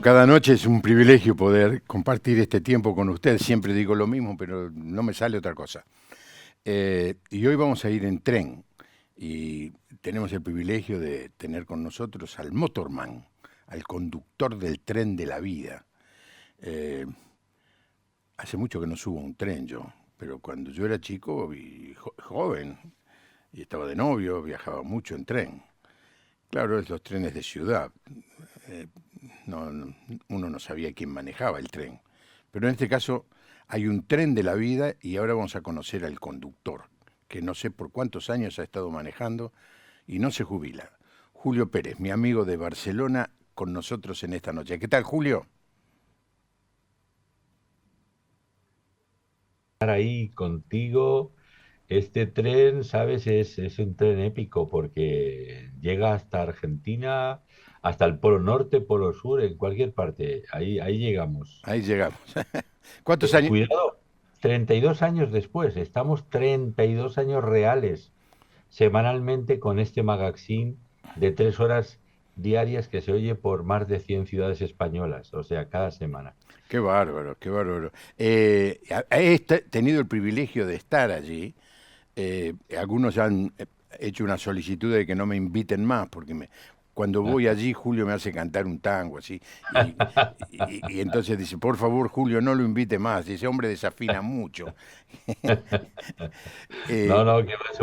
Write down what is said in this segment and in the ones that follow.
cada noche es un privilegio poder compartir este tiempo con usted. Siempre digo lo mismo, pero no me sale otra cosa. Y hoy vamos a ir en tren y tenemos el privilegio de tener con nosotros al motorman, al conductor del tren de la vida. Eh, Hace mucho que no subo a un tren yo, pero cuando yo era chico y joven y estaba de novio, viajaba mucho en tren. Claro, es los trenes de ciudad. Eh, Uno no sabía quién manejaba el tren. Pero en este caso hay un tren de la vida y ahora vamos a conocer al conductor, que no sé por cuántos años ha estado manejando y no se jubila. Julio Pérez, mi amigo de Barcelona, con nosotros en esta noche. ¿Qué tal, Julio? Estar ahí contigo. Este tren, sabes, es un tren épico porque llega hasta Argentina, hasta el Polo Norte, Polo Sur, en cualquier parte. Ahí llegamos. Ahí llegamos. ¿Cuántos años? Cuidado, 32 años después, estamos 32 años reales semanalmente con este magazine de 3 horas diarias que se oye por más de 100 ciudades españolas, o sea, cada semana. Qué bárbaro, qué bárbaro. Tenido el privilegio de estar allí. Algunos ya han hecho una solicitud de que no me inviten más, porque cuando voy allí Julio me hace cantar un tango así, y entonces dice, por favor Julio, no lo invite más, ese hombre desafina mucho. No, Eh, no, que es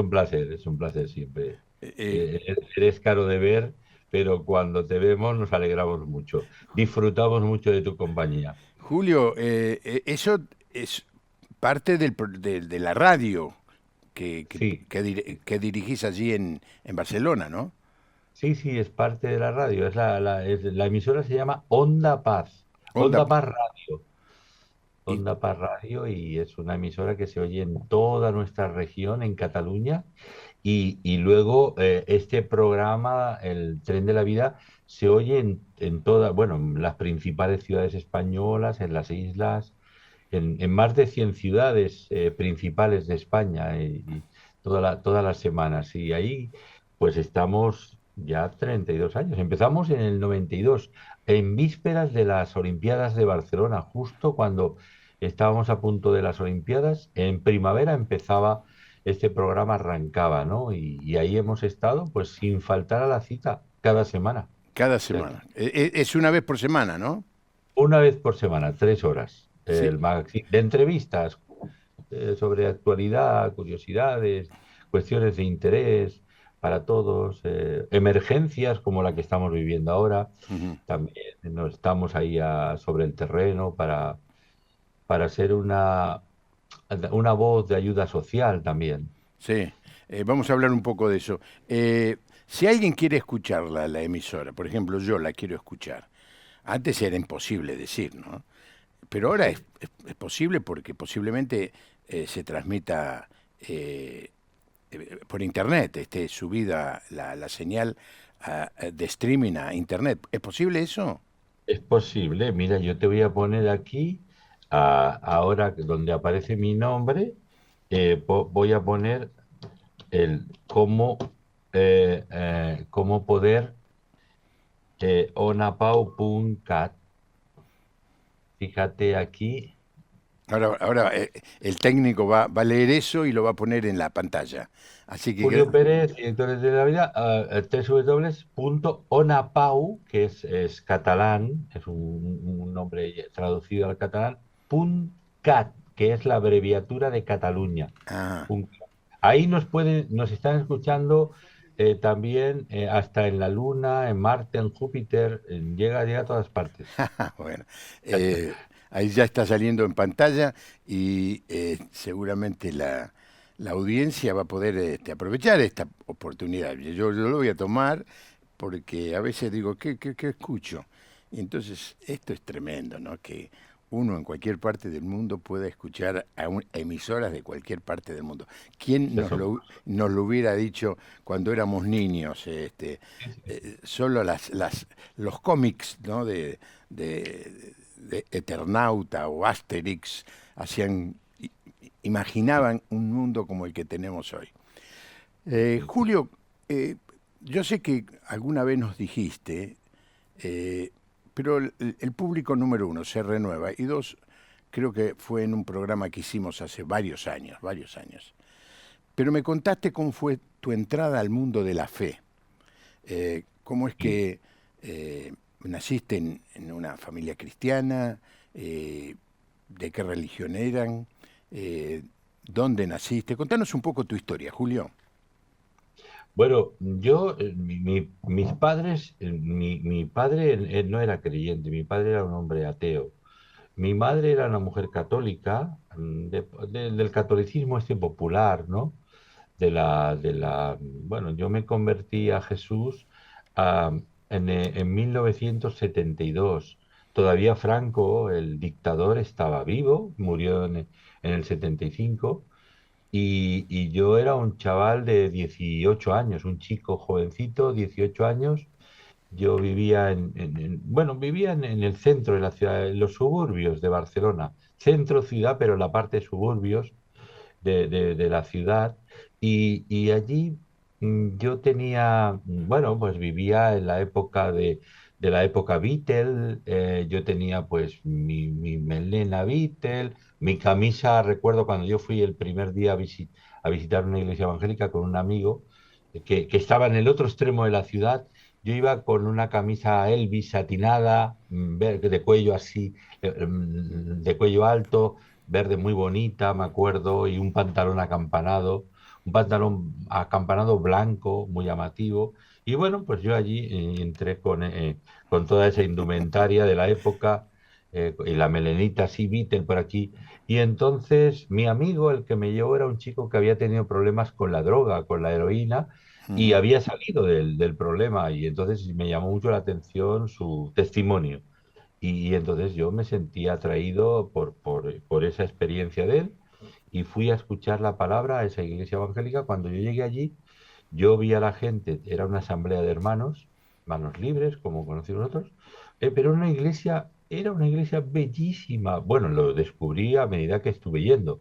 un placer siempre. eh, Eres caro de ver, pero cuando te vemos nos alegramos mucho. Disfrutamos mucho de tu compañía. Julio, eso es parte de la radio Sí, que dirigís allí en Barcelona, ¿no? sí, sí, es parte de la radio. La emisora se llama Onda Paz. Onda, Onda Paz Radio. y, Onda Paz Radio y es una emisora que se oye en toda nuestra región, en Cataluña. Y luego este programa, el Tren de la Vida, se oye en todas, bueno, en las principales ciudades españolas, en las islas, en más de 100 ciudades principales de España y todas las semanas. Y ahí pues estamos ya 32 años. Empezamos en el 92 en vísperas de las Olimpiadas de Barcelona, justo cuando estábamos a punto de las Olimpiadas, en primavera empezaba este programa, arrancaba, ¿no? Y ahí hemos estado pues sin faltar a la cita cada semana. cada O sea, semana. Es una vez por semana, ¿no? una vez por semana, 3 horas, Sí. el magazine de entrevistas sobre actualidad, curiosidades, cuestiones de interés para todos, emergencias como la que estamos viviendo ahora. Ujú. También no estamos ahí sobre el terreno para ser una voz de ayuda social también. Sí, vamos a hablar un poco de eso. Si alguien quiere escuchar la emisora, por ejemplo, yo la quiero escuchar. Antes era imposible decir, ¿no? Pero ahora Sí. es posible porque posiblemente se transmita por internet, esté subida la señal de streaming a internet. ¿Es posible eso? Es posible, mira, yo te voy a poner aquí, ahora donde aparece mi nombre, voy a poner el cómo poder onapau.cat. Fíjate aquí, Ahora el técnico va a leer eso y lo va a poner en la pantalla. Así que, Julio Pérez, directores de la vida, www.onapau, que es catalán, es un nombre traducido al catalán, .cat, que es la abreviatura de Cataluña. ah, Punto. Ahí nos están escuchando también hasta en la Luna, en Marte, en Júpiter, llega a todas partes. bueno, eh, ahí ya está saliendo en pantalla y seguramente la audiencia va a poder aprovechar esta oportunidad. Yo lo voy a tomar porque a veces digo, ¿qué escucho? Y entonces esto es tremendo, ¿no? Que uno en cualquier parte del mundo pueda escuchar a emisoras de cualquier parte del mundo. ¿Quién Eso. nos lo hubiera dicho cuando éramos niños? Sí, sí, sí. Solo los cómics, ¿no? De Eternauta o Asterix hacían, imaginaban un mundo como el que tenemos hoy. Sí. Julio, yo sé que alguna vez nos dijiste, eh, pero el público número uno se renueva y dos, creo que fue en un programa que hicimos hace varios años, varios años. Pero me contaste cómo fue tu entrada al mundo de la fe. ¿Cómo es Y, que naciste en una familia cristiana? ¿De qué religión eran? Eh, ¿Dónde naciste? Contanos un poco tu historia, Julio. bueno, yo, mis padres, mi padre él no era creyente, mi padre era un hombre ateo. Mi madre era una mujer católica, del catolicismo este popular, ¿no? Bueno, yo me convertí a Jesús ah, en 1972. Todavía Franco, el dictador, estaba vivo, murió en el 75, y yo era un chaval de 18 años, un chico jovencito, 18 años. Yo vivía bueno, vivía en el centro de la ciudad, en los suburbios de Barcelona, centro ciudad, pero la parte de suburbios de la ciudad. Y allí yo tenía, bueno, pues vivía en la época de la época Beatle. Yo tenía pues mi melena Beatle, mi camisa. Recuerdo cuando yo fui el primer día a visitar una iglesia evangélica con un amigo que estaba en el otro extremo de la ciudad. Yo iba con una camisa Elvis satinada, de cuello así, de cuello alto, verde muy bonita, me acuerdo, y un pantalón acampanado blanco, muy llamativo. Y bueno, pues yo allí entré con toda esa indumentaria de la época, y la melenita así, Beatle por aquí. Y entonces mi amigo, el que me llevó, era un chico que había tenido problemas con la droga, con la heroína, y Ujú. había salido del problema. Y entonces me llamó mucho la atención su testimonio. Y entonces yo me sentí atraído por esa experiencia de él, y fui a escuchar la palabra a esa iglesia evangélica. Cuando yo llegué allí, yo vi a la gente, era una asamblea de hermanos, manos libres, como conocimos nosotros, pero era una iglesia bellísima. Bueno, lo descubrí a medida que estuve yendo.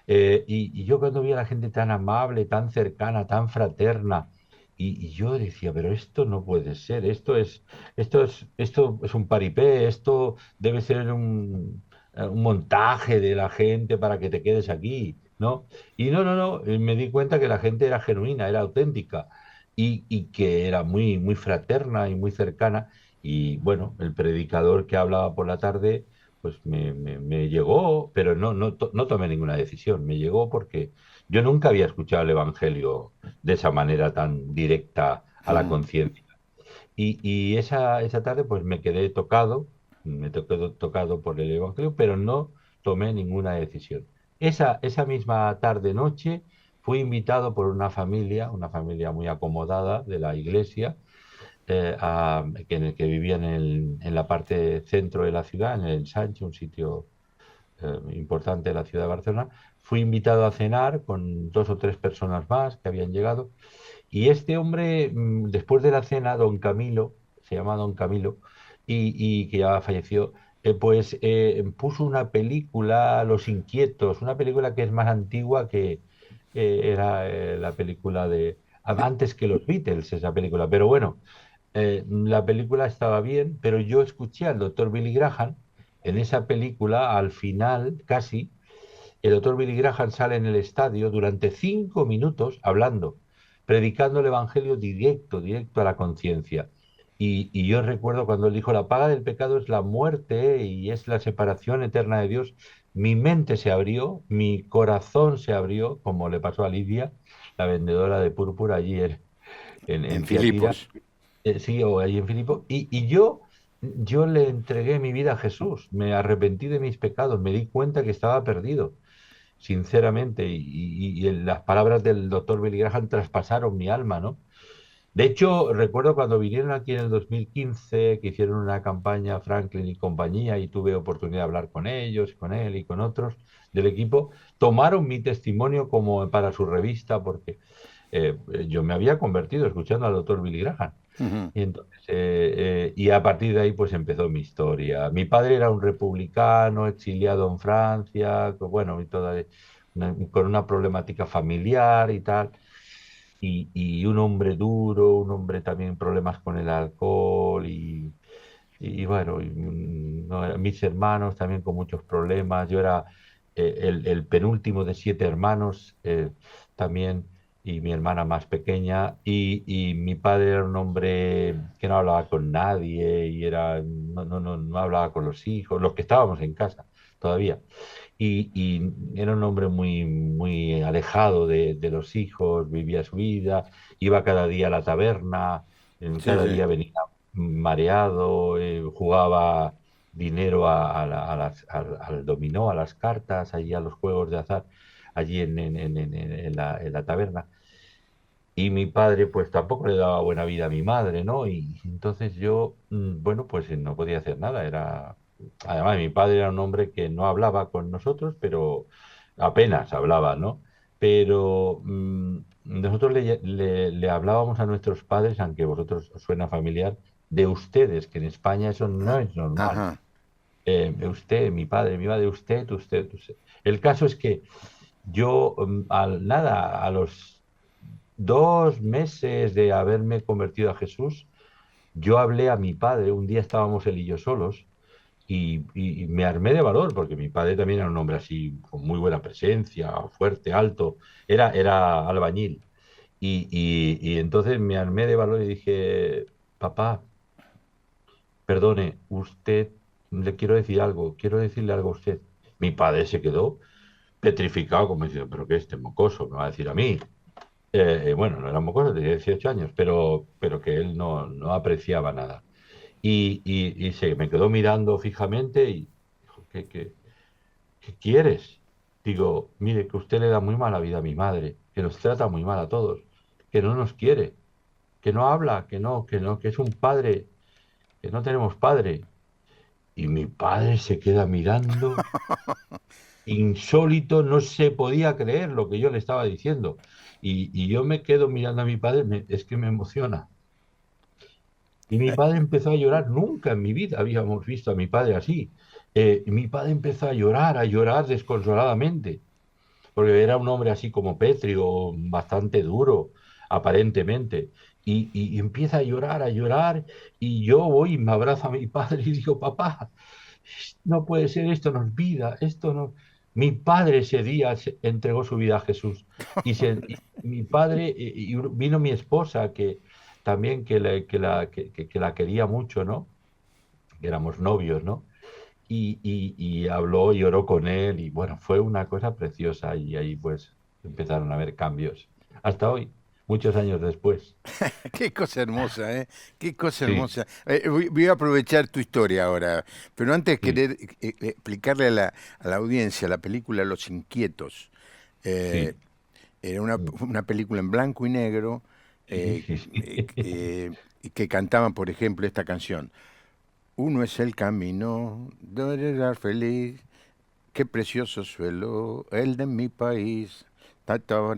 Y yo cuando vi a la gente tan amable, tan cercana, tan fraterna, y yo decía, pero esto no puede ser, esto es un paripé, esto debe ser un montaje de la gente para que te quedes aquí, ¿no? Y no, no, no, me di cuenta que la gente era genuina, era auténtica, y que era muy, muy fraterna y muy cercana. Y bueno, el predicador que hablaba por la tarde pues me llegó, pero no tomé ninguna decisión. Me llegó porque yo nunca había escuchado el Evangelio de esa manera tan directa a la Ujú. conciencia. Y esa tarde pues me quedé tocado, me quedé tocado por el Evangelio, pero no tomé ninguna decisión. Esa misma tarde-noche fui invitado por una familia muy acomodada de la iglesia, que vivía en la parte centro de la ciudad, en el Ensanche, un sitio importante de la ciudad de Barcelona. Fui invitado a cenar con dos o tres personas más que habían llegado. Y este hombre, después de la cena, don Camilo, se llama don Camilo, y que ya falleció, pues puso una película, Los Inquietos, una película que es más antigua, que era la película antes que los Beatles, esa película. Pero bueno, la película estaba bien, pero yo escuché al doctor Billy Graham en esa película. Al final, casi, el doctor Billy Graham sale en el estadio durante 5 minutos hablando, predicando el evangelio directo, directo a la conciencia. Y yo recuerdo cuando él dijo, la paga del pecado es la muerte y es la separación eterna de Dios. Mi mente se abrió, mi corazón se abrió, como le pasó a Lidia, la vendedora de púrpura allí en En Tiatira. Filipos. Sí, o ahí en Filipo. Y yo le entregué mi vida a Jesús, me arrepentí de mis pecados, me di cuenta que estaba perdido, sinceramente, y las palabras del doctor Billy Graham traspasaron mi alma, ¿no? De hecho, recuerdo cuando vinieron aquí en el 2015, que hicieron una campaña Franklin y compañía, y tuve oportunidad de hablar con ellos, con él y con otros del equipo. Tomaron mi testimonio como para su revista, porque yo me había convertido escuchando al doctor Billy Graham. Ujú. Y entonces, y a partir de ahí, pues empezó mi historia. Mi padre era un republicano, exiliado en Francia, bueno, con una problemática familiar y tal, y un hombre duro, un hombre también problemas con el alcohol, y bueno, no, mis hermanos también con muchos problemas. Yo era el penúltimo de 7 hermanos también, y mi hermana más pequeña. Y mi padre era un hombre que no hablaba con nadie y no hablaba con los hijos, los que estábamos en casa todavía. Y era un hombre muy, muy alejado de los hijos, vivía su vida, iba cada día a la taberna, Sí, cada sí. día venía mareado, jugaba dinero al dominó, a las cartas, allí a los juegos de azar, allí en la taberna. Y mi padre, pues tampoco le daba buena vida a mi madre, ¿no? Y entonces yo, bueno, pues no podía hacer nada. Además, mi padre era un hombre que no hablaba con nosotros, pero apenas hablaba, ¿no? Pero nosotros le hablábamos a nuestros padres, aunque a vosotros os suena familiar, de ustedes, que en España eso no Ah, es normal. ajá. Usted, mi madre, usted. El caso es que yo, nada, a los 2 meses de haberme convertido a Jesús, yo hablé a mi padre. Un día estábamos él y yo solos, y me armé de valor, porque mi padre también era un hombre así, con muy buena presencia, fuerte, alto, era albañil. Y entonces me armé de valor y dije: papá, perdone, usted, le quiero decir algo, quiero decirle algo a usted. Mi padre se quedó petrificado, como diciendo: pero qué, este mocoso me va a decir a mí. Bueno, no era mocoso, tenía 18 años, pero que él no apreciaba nada. Y se me quedó mirando fijamente y dijo: ¿qué quieres? Digo: mire, que usted le da muy mala vida a mi madre, que nos trata muy mal a todos, que no nos quiere, que no habla, que es un padre, que no tenemos padre. Y mi padre se queda mirando, insólito, no se podía creer lo que yo le estaba diciendo. Y yo me quedo mirando a mi padre, es que me emociona. Y mi padre empezó a llorar. Nunca en mi vida habíamos visto a mi padre así. Y mi padre empezó a llorar desconsoladamente, porque era un hombre así como pétreo, bastante duro, aparentemente. Y empieza a llorar, y yo voy y me abrazo a mi padre y digo: papá, no puede ser, esto no es vida, esto no. Mi padre ese día entregó su vida a Jesús. Y mi padre, y vino mi esposa, que también que la quería mucho, ¿no? Que éramos novios, ¿no? Y habló y oró con él, y bueno, fue una cosa preciosa, y ahí pues empezaron a haber cambios. Hasta hoy, muchos años después. Qué cosa hermosa, ¿eh? Qué cosa Sí, hermosa. Voy a aprovechar tu historia ahora, pero antes sí, querer explicarle a la audiencia la película Los Inquietos. Eh, sí. Era una película en blanco y negro Sí, eh, sí, sí. y que cantaban, por ejemplo, esta canción. Uno es el camino de llegar feliz, qué precioso suelo, el de mi país. Tanto.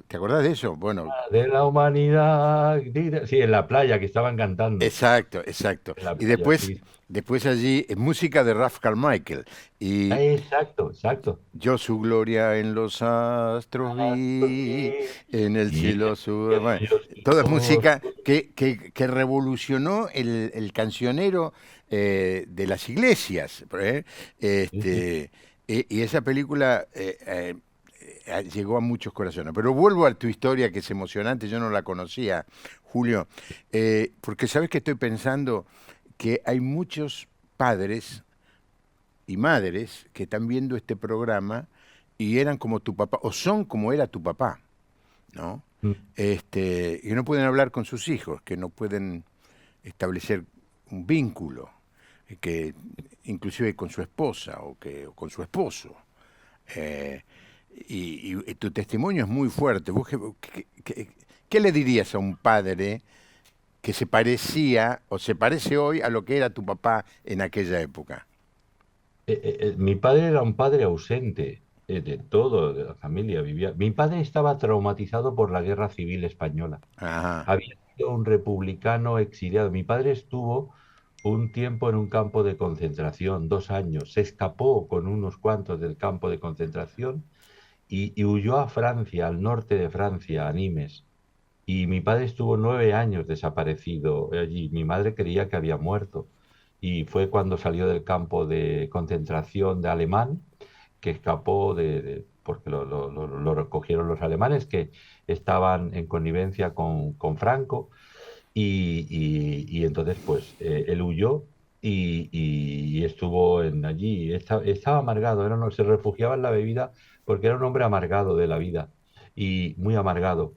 ¿Te acordás de eso? Bueno, De la humanidad. Sí, en la playa que estaban cantando. exacto, exacto. En la Y playa, después, sí. después allí, música de Ralph Carmichael. Y Exacto, exacto. yo su gloria en los astros vi, en el Y cielo su... Bueno, Dios, toda es música que revolucionó el cancionero de las iglesias. sí, sí. Este, y esa película llegó a muchos corazones. Pero vuelvo a tu historia, que es emocionante, yo no la conocía, Julio, porque sabes que estoy pensando que hay muchos padres y madres que están viendo este programa y eran como tu papá, o son como era tu papá, ¿no? Mm. Que no pueden hablar con sus hijos, que no pueden establecer un vínculo, que inclusive con su esposa o con su esposo. Eh, y tu testimonio es muy fuerte. ¿Qué le dirías a un padre que se parecía o se parece hoy a lo que era tu papá en aquella época? Mi padre era un padre ausente, de todo, de la familia. Mi padre estaba traumatizado por la Guerra Civil Española. Ajá. Había sido un republicano exiliado. Mi padre estuvo un tiempo en un campo de concentración, 2 años. Se escapó con unos cuantos del campo de concentración, y huyó a Francia, al norte de Francia, a Nimes. Y mi padre estuvo 9 años desaparecido allí. Mi madre creía que había muerto. y fue cuando salió del campo de concentración de alemán, que escapó porque lo recogieron los alemanes que estaban en connivencia con Franco y entonces pues él huyó y estuvo allí. Estaba amargado, se refugiaba en la bebida porque era un hombre amargado de la vida y muy amargado.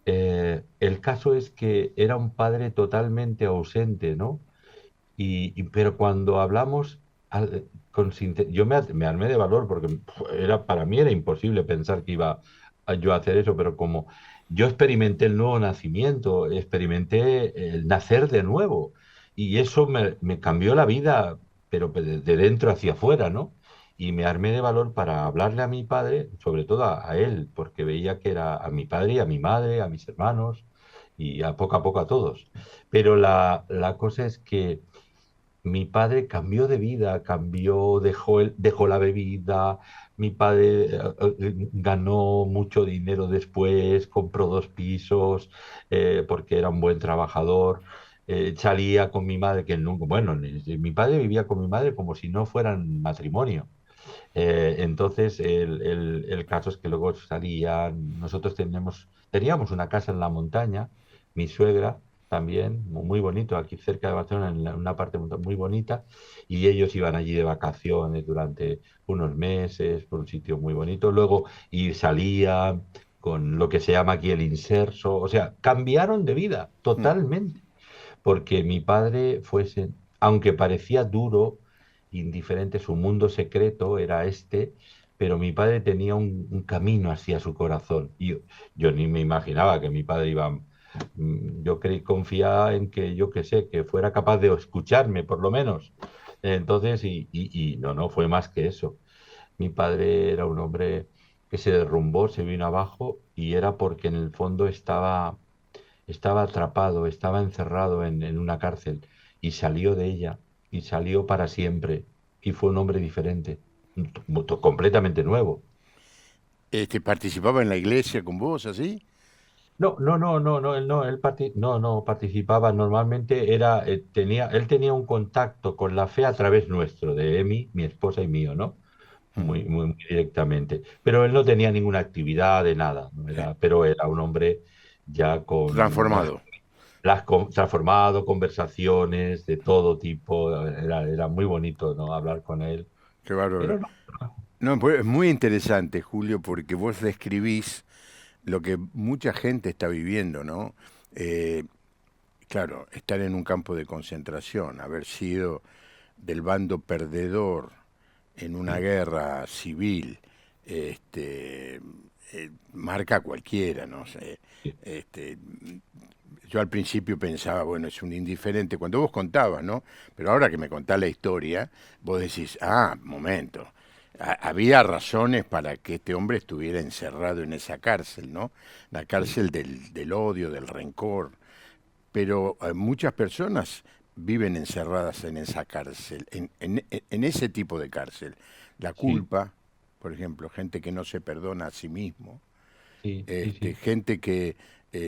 El caso es que era un padre totalmente ausente, ¿no? Pero cuando hablamos, yo me armé de valor porque para mí era imposible pensar que iba yo a hacer eso, pero como yo experimenté el nuevo nacimiento, experimenté el nacer de nuevo, y eso me cambió la vida, pero de dentro hacia afuera, ¿no? Y me armé de valor para hablarle a mi padre, sobre todo a él, porque veía que era a mi padre y a mi madre, a mis hermanos, y a poco a todos. Pero la cosa es que mi padre cambió de vida, dejó la bebida, mi padre ganó mucho dinero después, compró 2 pisos porque era un buen trabajador, salía con mi madre, que nunca, bueno, mi padre vivía con mi madre como si no fueran matrimonio. Entonces, el caso es que luego salían, nosotros teníamos una casa en la montaña, mi suegra también, muy bonito, aquí cerca de Barcelona, en una parte muy bonita, y ellos iban allí de vacaciones durante unos meses, por un sitio muy bonito, luego y salían con lo que se llama aquí el inserso, o sea, cambiaron de vida Mm. totalmente porque mi padre fuese, aunque parecía duro, indiferente, su mundo secreto era este, pero mi padre tenía un camino hacia su corazón. Y yo ni me imaginaba que mi padre iba, yo creí, confiaba en que, yo qué sé, que fuera capaz de escucharme, por lo menos. Entonces, y no, no fue más que eso. Mi padre era un hombre que se derrumbó, se vino abajo y era porque en el fondo estaba atrapado, estaba encerrado en una cárcel y salió de ella y salió para siempre y fue un hombre diferente, completamente nuevo. ¿Participaba en la iglesia con vos, así? No, no, no, no, no, él no, no participaba. Normalmente él tenía un contacto con la fe a través nuestro, de Emi, mi esposa y mío, ¿no? Mm. Muy directamente. Pero él no tenía ninguna actividad de nada, ¿no? Sí. Pero era un hombre ya con Transformado. transformado, conversaciones de todo tipo, era muy bonito, ¿no? Hablar con él, Qué bárbaro. pero no. No, pues es muy interesante, Julio, porque vos describís lo que mucha gente está viviendo, ¿no? Eh, claro, estar en un campo de concentración, haber sido del bando perdedor en una Sí, guerra civil, este, marca a cualquiera, no sé. sí, Este, yo al principio pensaba, bueno, es un indiferente, cuando vos contabas, ¿no? Pero ahora que me contás la historia, vos decís, ah, momento, había razones para que este hombre estuviera encerrado en esa cárcel, ¿no? La sí, cárcel del odio, del rencor. Pero muchas personas viven encerradas en esa cárcel, en ese tipo de cárcel. La sí, culpa, por ejemplo, gente que no se perdona a sí mismo, sí, sí, sí, gente que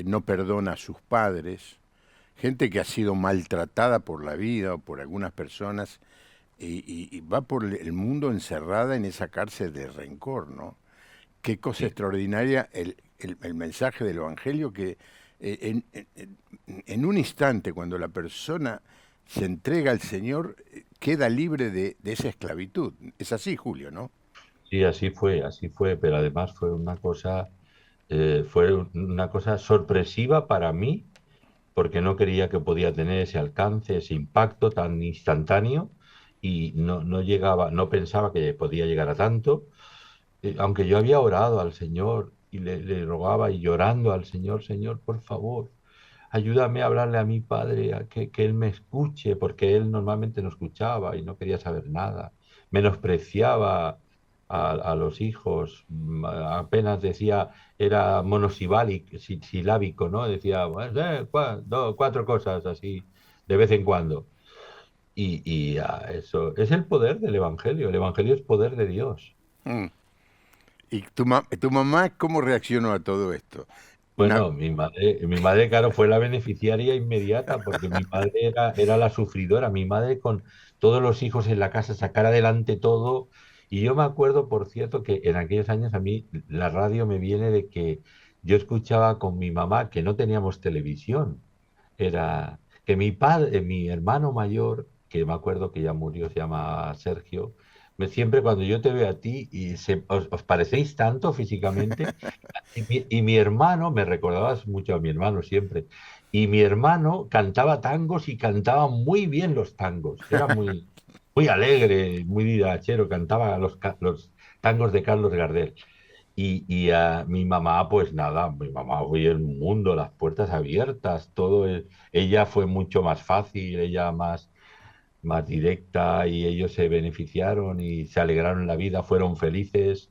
no perdona a sus padres, gente que ha sido maltratada por la vida o por algunas personas y va por el mundo encerrada en esa cárcel de rencor, ¿no? Qué cosa sí. extraordinaria el mensaje del Evangelio que en un instante, cuando la persona se entrega al Señor, queda libre de esa esclavitud. Es así, Julio, ¿no? Sí, así fue, pero además fue una cosa sorpresiva para mí, porque no creía que podía tener ese alcance, ese impacto tan instantáneo, y no llegaba, no pensaba que podía llegar a tanto. Aunque yo había orado al Señor y le rogaba y llorando al Señor, Señor, por favor, ayúdame a hablarle a mi padre, que él me escuche, porque él normalmente no escuchaba y no quería saber nada, menospreciaba a los hijos, apenas decía, era monosibálico, silábico, ¿no? Decía, "Pues, 4 cosas así, de vez en cuando. Eso es el poder del el Evangelio es poder de Dios. Mm. ¿Y tu mamá cómo reaccionó a todo esto? Bueno, mi madre, claro, fue la beneficiaria inmediata porque mi madre era la sufridora. Mi madre con todos los hijos en la casa, sacar adelante todo. Y yo me acuerdo, por cierto, que en aquellos años a mí la radio me viene de que yo escuchaba con mi mamá que no teníamos televisión. Era que mi padre, mi hermano mayor, que me acuerdo que ya murió, se llama Sergio, siempre cuando yo te veo a ti y os parecéis tanto físicamente. Y mi hermano, me recordabas mucho a mi hermano siempre, y mi hermano cantaba tangos y cantaba muy bien los tangos, era muy, muy alegre, muy didachero, cantaba los tangos de Carlos Gardel. Y a mi mamá, pues nada, mi mamá fue el mundo, las puertas abiertas, todo, ella fue mucho más fácil, ella más directa y ellos se beneficiaron y se alegraron la vida, fueron felices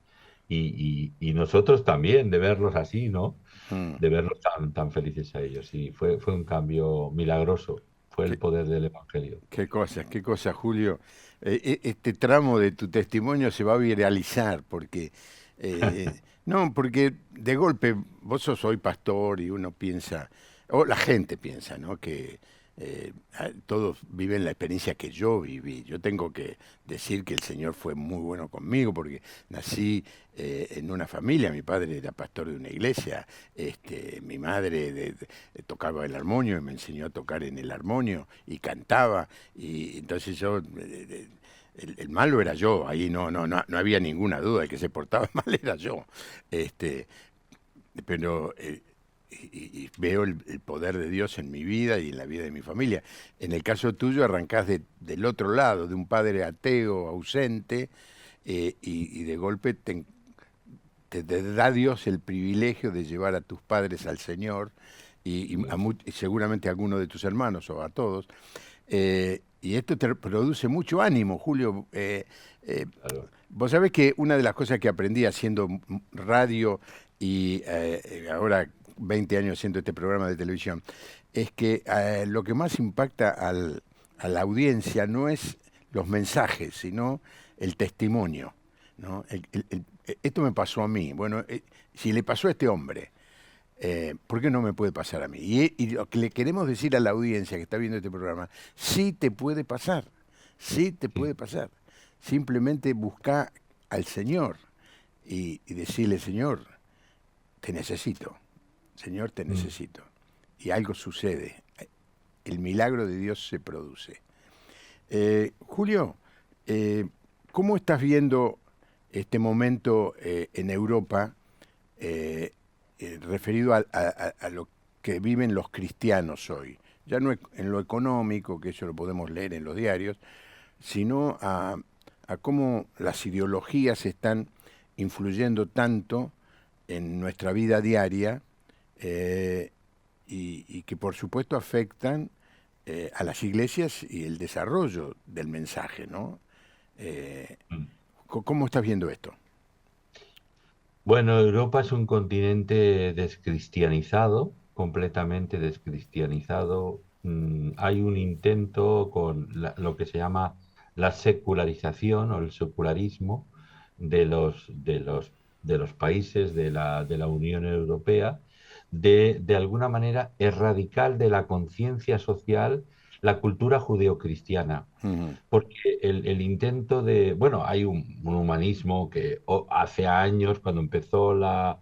y nosotros también de verlos así, ¿no? Mm. De verlos tan felices a ellos. Y fue un cambio milagroso, fue el ¿Qué, poder del Evangelio. qué cosa, Julio? Este tramo de tu testimonio se va a viralizar porque, eh, no, porque de golpe vos sos hoy pastor y uno piensa, o la gente piensa, ¿no? Que todos viven la experiencia que yo viví. Yo tengo que decir que el Señor fue muy bueno conmigo porque nací en una familia. Mi padre era pastor de una iglesia, mi madre tocaba el armonio y me enseñó a tocar en el armonio y cantaba. Y entonces yo, el malo era yo, ahí no había ninguna duda, el que se portaba mal era yo. Este, pero y veo el poder de Dios en mi vida y en la vida de mi familia. En el caso tuyo arrancás del otro lado, de un padre ateo, ausente, y de golpe te da Dios el privilegio de llevar a tus padres al Señor y seguramente a alguno de tus hermanos o a todos. Y esto te produce mucho ánimo, Julio. Claro. Vos sabés que una de las cosas que aprendí haciendo radio y ahora 20 años haciendo este programa de televisión, es que lo que más impacta a la audiencia no es los mensajes, sino el testimonio, ¿no? Esto me pasó a mí. Bueno, si le pasó a este hombre, ¿por qué no me puede pasar a mí? Y lo que le queremos decir a la audiencia que está viendo este programa, sí te puede pasar, sí te puede pasar. Simplemente busca al Señor y decirle, Señor, te necesito, Señor, te Mm. necesito. Y algo sucede, el milagro de Dios se produce. Julio, eh, ¿cómo estás viendo este momento en Europa referido a lo que viven los cristianos hoy? Ya no en lo económico, que eso lo podemos leer en los diarios, sino a cómo las ideologías están influyendo tanto en nuestra vida diaria eh, y que por supuesto afectan a las iglesias y el desarrollo del mensaje, ¿no? Eh, Mm. ¿Cómo estás viendo esto? Bueno, Europa es un continente descristianizado, completamente descristianizado. Hay un intento con lo que se llama la secularización o el secularismo de los países de la Unión Europea, de alguna manera erradicar de la conciencia social la cultura judeocristiana. Ujú. Porque el intento bueno, hay un humanismo que hace años, cuando empezó la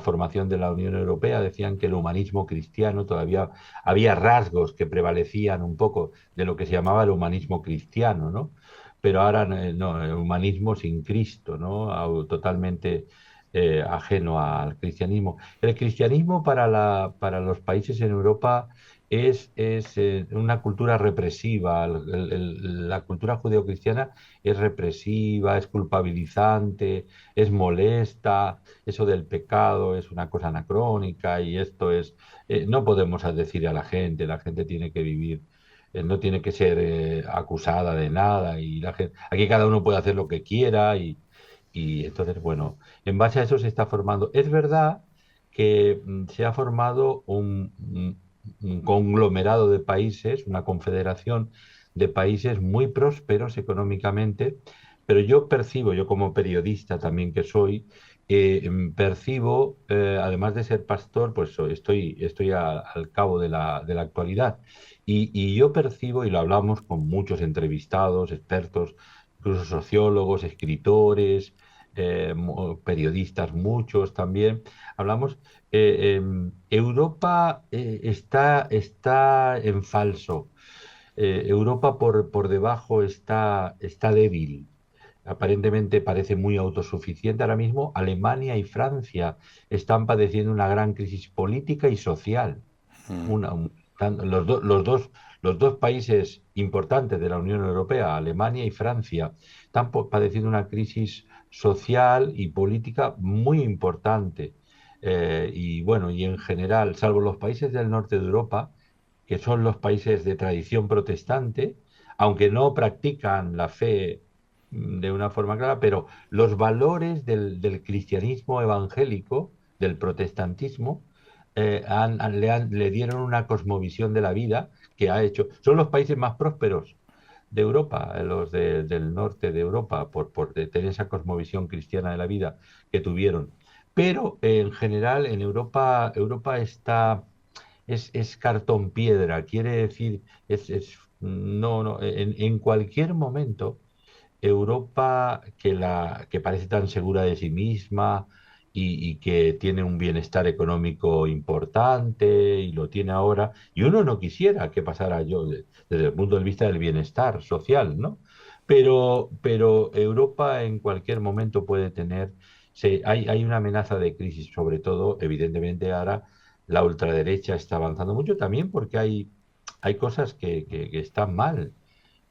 formación de la Unión Europea, decían que el humanismo cristiano todavía había rasgos que prevalecían un poco de lo que se llamaba el humanismo cristiano, ¿no? Pero ahora no, el humanismo sin Cristo, ¿no? Totalmente ajeno al cristianismo. El cristianismo para los países en Europa es una cultura represiva. La cultura judeocristiana es represiva, es culpabilizante, es molesta. Eso del pecado es una cosa anacrónica y esto es. No podemos decir a la gente tiene que vivir. No tiene que ser acusada de nada y aquí cada uno puede hacer lo que quiera y entonces, bueno, en base a eso se está formando. Es verdad que se ha formado un conglomerado de países, una confederación de países muy prósperos económicamente, pero yo percibo, yo como periodista también que soy, percibo, además de ser pastor, pues estoy al cabo de la actualidad. Y yo percibo, y lo hablamos con muchos entrevistados, expertos, incluso sociólogos, escritores, periodistas, muchos también, hablamos, Europa está en falso. Europa por debajo está débil. Aparentemente parece muy autosuficiente ahora mismo. Alemania y Francia están padeciendo una gran crisis política y social. Mm. Una- un- los dos países importantes de la Unión Europea, Alemania y Francia, están padeciendo una crisis social y política muy importante. Y bueno, y en general, salvo los países del norte de Europa, que son los países de tradición protestante, aunque no practican la fe de una forma clara, pero los valores del cristianismo evangélico, del protestantismo, le dieron una cosmovisión de la vida que ha hecho. Son los países más prósperos de Europa, los del norte de Europa, por tener esa cosmovisión cristiana de la vida que tuvieron. Pero en general en Europa, es cartón piedra, quiere decir, no, en cualquier momento Europa que parece tan segura de sí misma y que tiene un bienestar económico importante y lo tiene ahora, y uno no quisiera que pasara yo desde el punto de vista del bienestar social, ¿no? Pero Europa en cualquier momento puede tener, hay una amenaza de crisis, sobre todo, evidentemente ahora la ultraderecha está avanzando mucho también porque hay cosas que están mal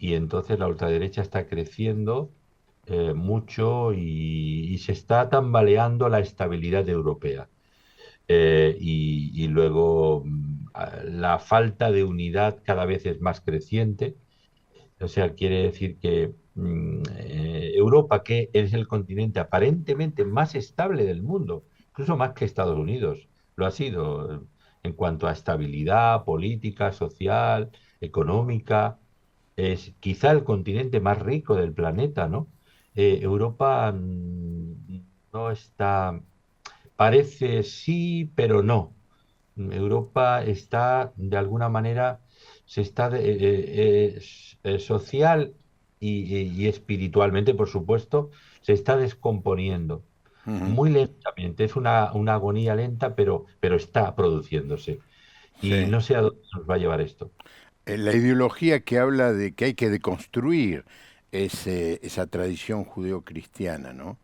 y entonces la ultraderecha está creciendo mucho y se está tambaleando la estabilidad europea. Y luego la falta de unidad cada vez es más creciente. O sea, quiere decir que Europa, que es el continente aparentemente más estable del mundo, incluso más que Estados Unidos, lo ha sido en cuanto a estabilidad política, social, económica, es quizá el continente más rico del planeta, ¿no? Europa no está, parece sí, pero no. Europa está, de alguna manera, se está social y espiritualmente, por supuesto, se está descomponiendo Ujú. muy lentamente. Es una agonía lenta, pero está produciéndose. Y Sí. no sé a dónde nos va a llevar esto. La ideología que habla de que hay que deconstruir esa tradición judeocristiana, ¿no?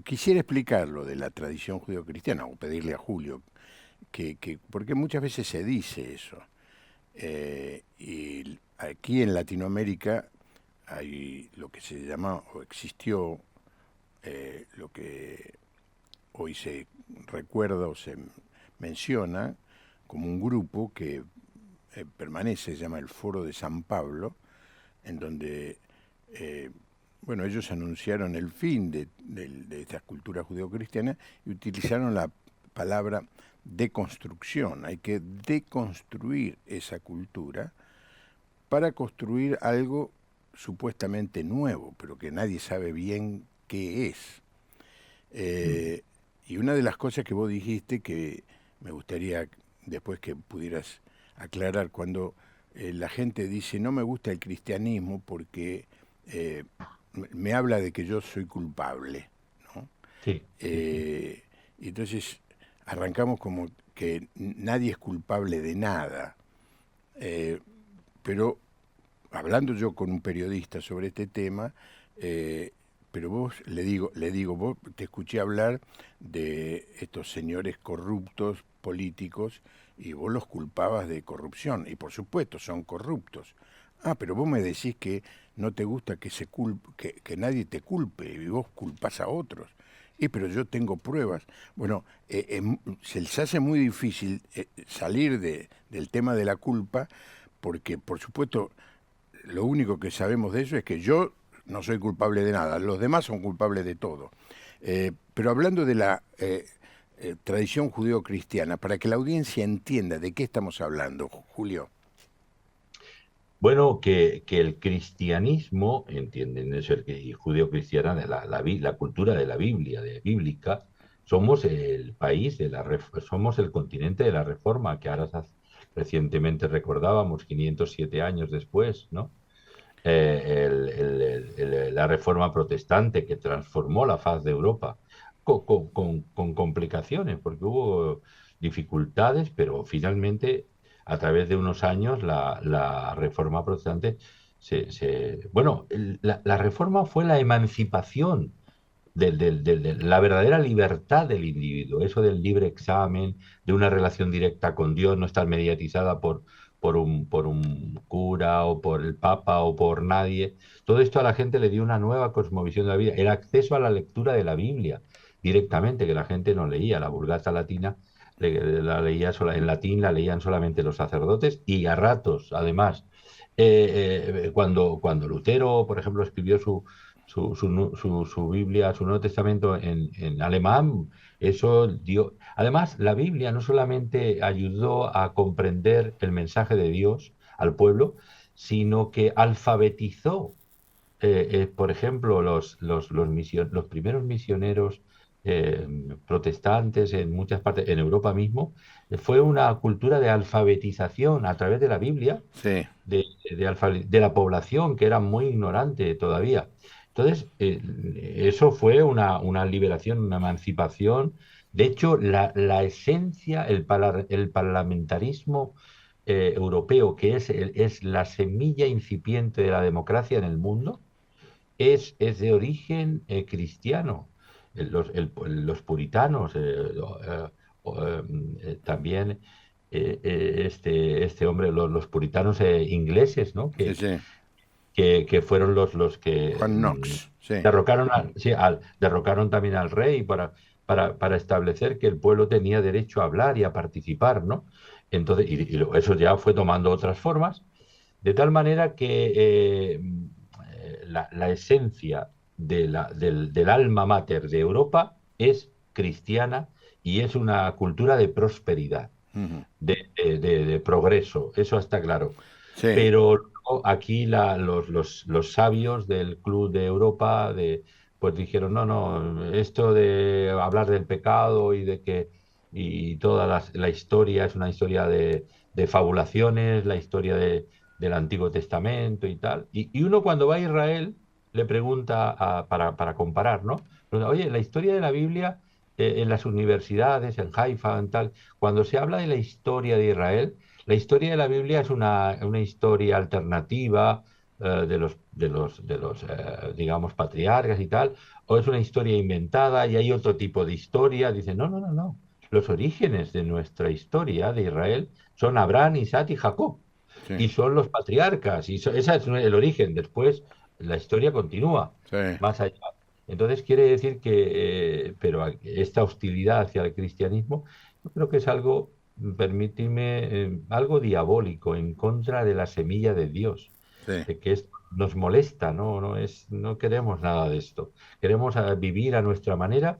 Quisiera explicarlo de la tradición judeocristiana o pedirle a Julio, porque muchas veces se dice eso. Y aquí en Latinoamérica hay lo que se llama o existió lo que hoy se recuerda o se menciona como un grupo que permanece, se llama el Foro de San Pablo, en donde, eh, bueno, ellos anunciaron el fin de esta cultura judeocristiana y utilizaron la palabra deconstrucción. Hay que deconstruir esa cultura para construir algo supuestamente nuevo, pero que nadie sabe bien qué es. Mm. Eh, y una de las cosas que vos dijiste que me gustaría después que pudieras aclarar, cuando la gente dice no me gusta el cristianismo porque eh, me habla de que yo soy culpable, ¿no? Sí, sí, sí. Eh, y entonces arrancamos como que nadie es culpable de nada, eh, pero hablando yo con un periodista sobre este tema, eh, pero vos le digo, vos te escuché hablar de estos señores corruptos políticos y vos los culpabas de corrupción, y por supuesto son corruptos. Ah, pero vos me decís que no te gusta que que nadie te culpe y vos culpás a otros. Y pero yo tengo pruebas. Bueno, se les hace muy difícil salir del tema de la culpa porque, por supuesto, lo único que sabemos de eso es que yo no soy culpable de nada, los demás son culpables de todo. Pero hablando de la tradición judeo-cristiana, para que la audiencia entienda de qué estamos hablando, Julio. Bueno, que el cristianismo, entienden eso, y judeo-cristiana, de la cultura de la Biblia, de bíblica, somos el país somos el continente de la Reforma, que ahora recientemente recordábamos, 507 años después, ¿no? La Reforma protestante que transformó la faz de Europa, con complicaciones, porque hubo dificultades, pero finalmente, a través de unos años, la Reforma protestante bueno, la Reforma fue la emancipación de la verdadera libertad del individuo, eso del libre examen, de una relación directa con Dios, no estar mediatizada por un cura o por el Papa o por nadie. Todo esto a la gente le dio una nueva cosmovisión de la vida, el acceso a la lectura de la Biblia directamente, que la gente no leía, la Vulgata latina. La leía en latín, la leían solamente los sacerdotes y a ratos, además. Cuando Lutero, por ejemplo, escribió su Biblia, su Nuevo Testamento en alemán, eso dio. Además, la Biblia no solamente ayudó a comprender el mensaje de Dios al pueblo, sino que alfabetizó, por ejemplo, los primeros misioneros protestantes en muchas partes, en Europa mismo, fue una cultura de alfabetización a través de la Biblia Sí. de la población que era muy ignorante todavía. Entonces, eso fue una liberación, una emancipación. De hecho, la esencia, el parlamentarismo europeo, que es la semilla incipiente de la democracia en el mundo, es de origen cristiano. Los puritanos, también este hombre, los puritanos ingleses, ¿no? Sí, sí. Que fueron los que Juan Knox, sí. derrocaron, sí, derrocaron también al rey para establecer que el pueblo tenía derecho a hablar y a participar, ¿no? Entonces, eso ya fue tomando otras formas, de tal manera que la esencia del alma mater de Europa es cristiana y es una cultura de prosperidad, Ujú. de progreso, eso está claro. Sí, Pero luego aquí los sabios del Club de Europa pues dijeron, no, no, esto de hablar del pecado y toda la historia es una historia de fabulaciones, la historia del Antiguo Testamento y tal. Y uno cuando va a Israel le pregunta para comparar, ¿no? Pregunta, oye, la historia de la Biblia en las universidades, en Haifa, en tal, cuando se habla de la historia de Israel, la historia de la Biblia es una historia alternativa digamos, patriarcas y tal, o es una historia inventada y hay otro tipo de historia. Dicen, no, no, no, no. Los orígenes de nuestra historia de Israel son Abraham, Isaac y Jacob, sí, y son los patriarcas, ese es el origen. Después la historia continúa sí. más allá. Entonces quiere decir pero esta hostilidad hacia el cristianismo, yo creo que es algo, permíteme, algo diabólico en contra de la semilla de Dios, Sí. de que esto nos molesta, no queremos nada de esto. Queremos vivir a nuestra manera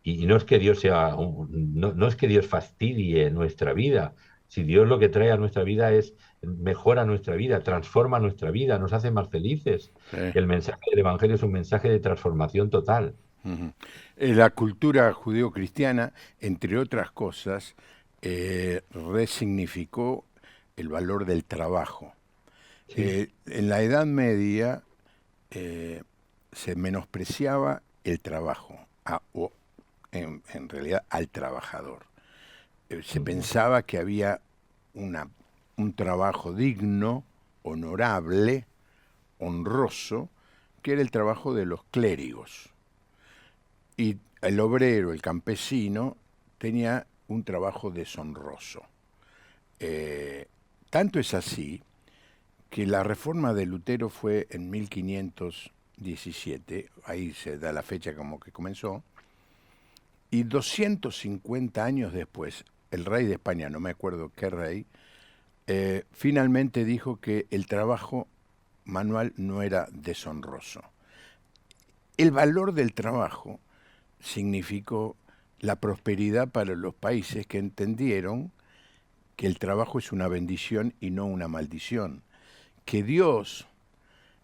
y no es que Dios no es que Dios fastidie nuestra vida. Si Dios lo que trae a nuestra vida es mejora nuestra vida, transforma nuestra vida, nos hace más felices. Sí. El mensaje del Evangelio es un mensaje de transformación total. Ujú. La cultura judeocristiana, entre otras cosas, resignificó el valor del trabajo. Sí. En la Edad Media eh, se menospreciaba el trabajo, o en realidad al trabajador. Se Ujú. pensaba que había una, un trabajo digno, honorable, honroso, que era el trabajo de los clérigos. Y el obrero, el campesino, tenía un trabajo deshonroso. Eh, Tanto es así que la reforma de Lutero fue en 1517, ahí se da la fecha como que comenzó, y 250 años después, el rey de España, no me acuerdo qué rey, finalmente dijo que el trabajo manual no era deshonroso. El valor del trabajo significó la prosperidad para los países que entendieron que el trabajo es una bendición y no una maldición, que Dios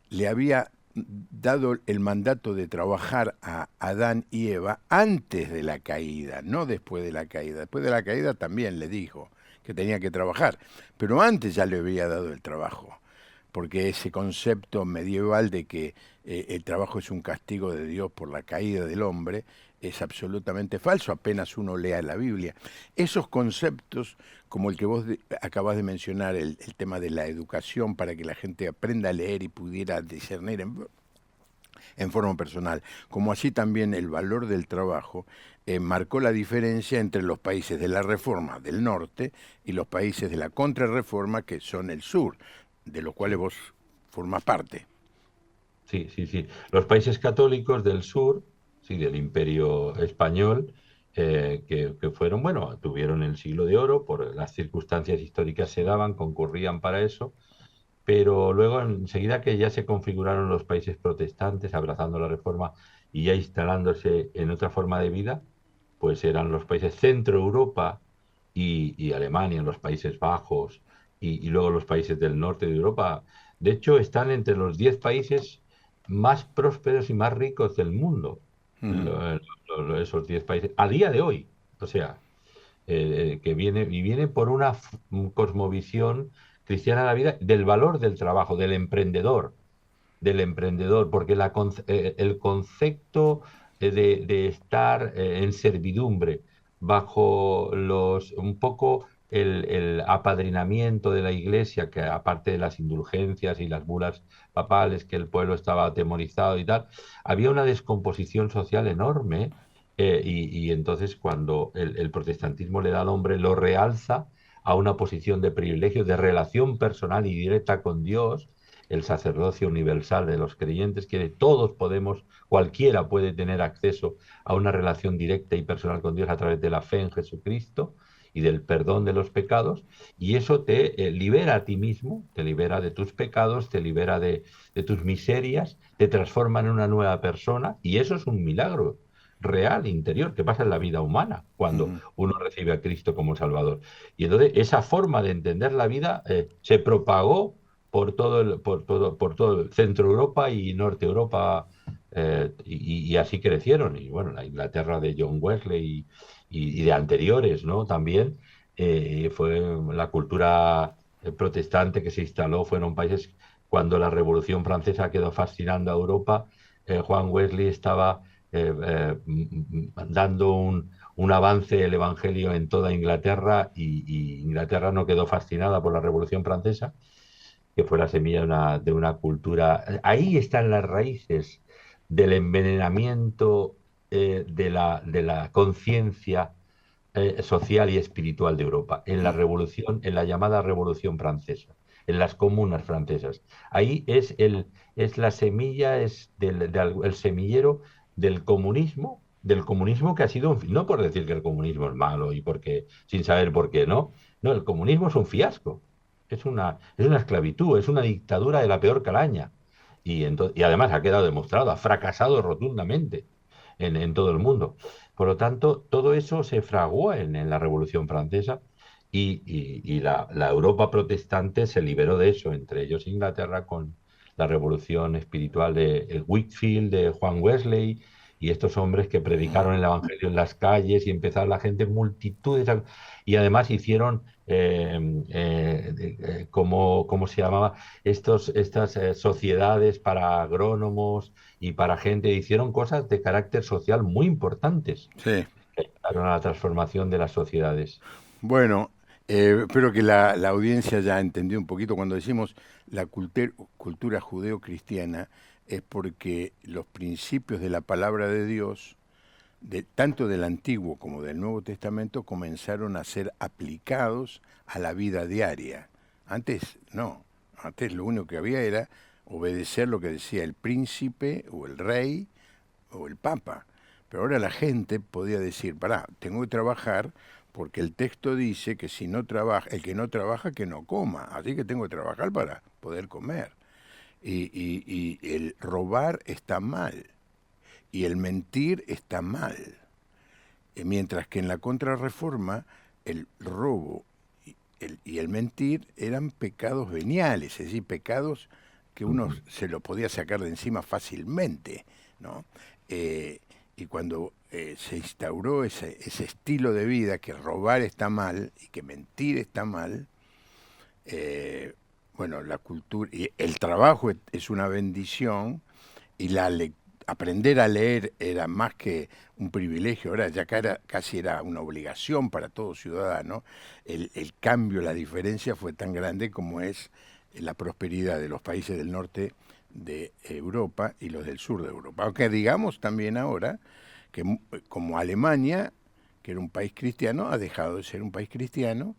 le había dado el mandato de trabajar a Adán y Eva antes de la caída, no después de la caída. Después de la caída también le dijo que tenía que trabajar, pero antes ya le había dado el trabajo, porque ese concepto medieval de que el trabajo es un castigo de Dios por la caída del hombre es absolutamente falso, apenas uno lea la Biblia. Esos conceptos, como el que vos acabás de mencionar, el tema de la educación para que la gente aprenda a leer y pudiera discernir en forma personal, como así también el valor del trabajo, marcó la diferencia entre los países de la Reforma del norte y los países de la Contrarreforma, que son el sur, de los cuales vos formás parte. Sí, sí, sí. Los países católicos del sur, sí, del Imperio Español, que fueron, bueno, tuvieron el siglo de oro, por las circunstancias históricas se daban, concurrían para eso, pero luego enseguida que ya se configuraron los países protestantes, abrazando la reforma y ya instalándose en otra forma de vida, pues eran los países Centro Europa y Alemania, los Países Bajos y luego los países del norte de Europa. De hecho, están entre los 10 países más prósperos y más ricos del mundo, Ujú. esos 10 países, a día de hoy. O sea, que viene por una cosmovisión cristiana de la vida, del valor del trabajo, del emprendedor, porque el concepto de estar en servidumbre bajo un poco el apadrinamiento de la iglesia, que aparte de las indulgencias y las bulas papales, que el pueblo estaba atemorizado y tal, había una descomposición social enorme. Y entonces cuando el protestantismo le da al hombre, lo realza a una posición de privilegio, de relación personal y directa con Dios, el sacerdocio universal de los creyentes, que todos podemos, cualquiera puede tener acceso a una relación directa y personal con Dios a través de la fe en Jesucristo y del perdón de los pecados, y eso te libera a ti mismo, te libera de tus pecados, te libera de tus miserias, te transforma en una nueva persona, y eso es un milagro real, interior, que pasa en la vida humana cuando Ujú. uno recibe a Cristo como Salvador. Y entonces esa forma de entender la vida se propagó por todo el Centro Europa y Norte Europa, y así crecieron. Y bueno, la Inglaterra de John Wesley y de anteriores, ¿no? También fue la cultura protestante que se instaló, fueron países cuando la Revolución Francesa quedó fascinando a Europa. Juan Wesley estaba dando un avance del Evangelio en toda Inglaterra, y Inglaterra no quedó fascinada por la Revolución Francesa, que fue la semilla de una cultura. Ahí están las raíces del envenenamiento de la conciencia social y espiritual de Europa, en la revolución, en la llamada Revolución Francesa, en las comunas francesas. Ahí es la semilla, el semillero del comunismo que ha sido, no por decir que el comunismo es malo y porque, sin saber por qué, no, no, el comunismo es un fiasco, es una esclavitud, es una dictadura de la peor calaña. Y además ha quedado demostrado, ha fracasado rotundamente en todo el mundo. Por lo tanto, todo eso se fraguó en la Revolución Francesa, y la Europa protestante se liberó de eso, entre ellos Inglaterra con la revolución espiritual de Whitfield, de Juan Wesley, y estos hombres que predicaron el Evangelio en las calles y empezaron la gente, multitudes, y además hicieron, ¿cómo se llamaba? Estas sociedades para agrónomos y para gente, hicieron cosas de carácter social muy importantes Sí. que ayudaron a la transformación de las sociedades. Bueno, espero que la audiencia ya entendió un poquito. Cuando decimos la cultura judeo-cristiana, es porque los principios de la palabra de Dios, tanto del Antiguo como del Nuevo Testamento, comenzaron a ser aplicados a la vida diaria. Antes no, antes lo único que había era obedecer lo que decía el príncipe o el rey o el papa. Pero ahora la gente podía decir, pará, tengo que trabajar porque el texto dice que si no trabaja, el que no trabaja que no coma, así que tengo que trabajar para poder comer. Y el robar está mal y el mentir está mal. Mientras que en la contrarreforma el robo y el mentir eran pecados veniales, es decir, pecados que uno Ujú. se lo podía sacar de encima fácilmente, ¿no? Y cuando se instauró ese estilo de vida, que robar está mal y que mentir está mal, eh, bueno, la cultura, y el trabajo es una bendición, y aprender a leer era más que un privilegio, ahora ya casi era una obligación para todo ciudadano. El cambio, la diferencia fue tan grande como es la prosperidad de los países del norte de Europa y los del sur de Europa. Aunque digamos también ahora que como Alemania, que era un país cristiano, ha dejado de ser un país cristiano,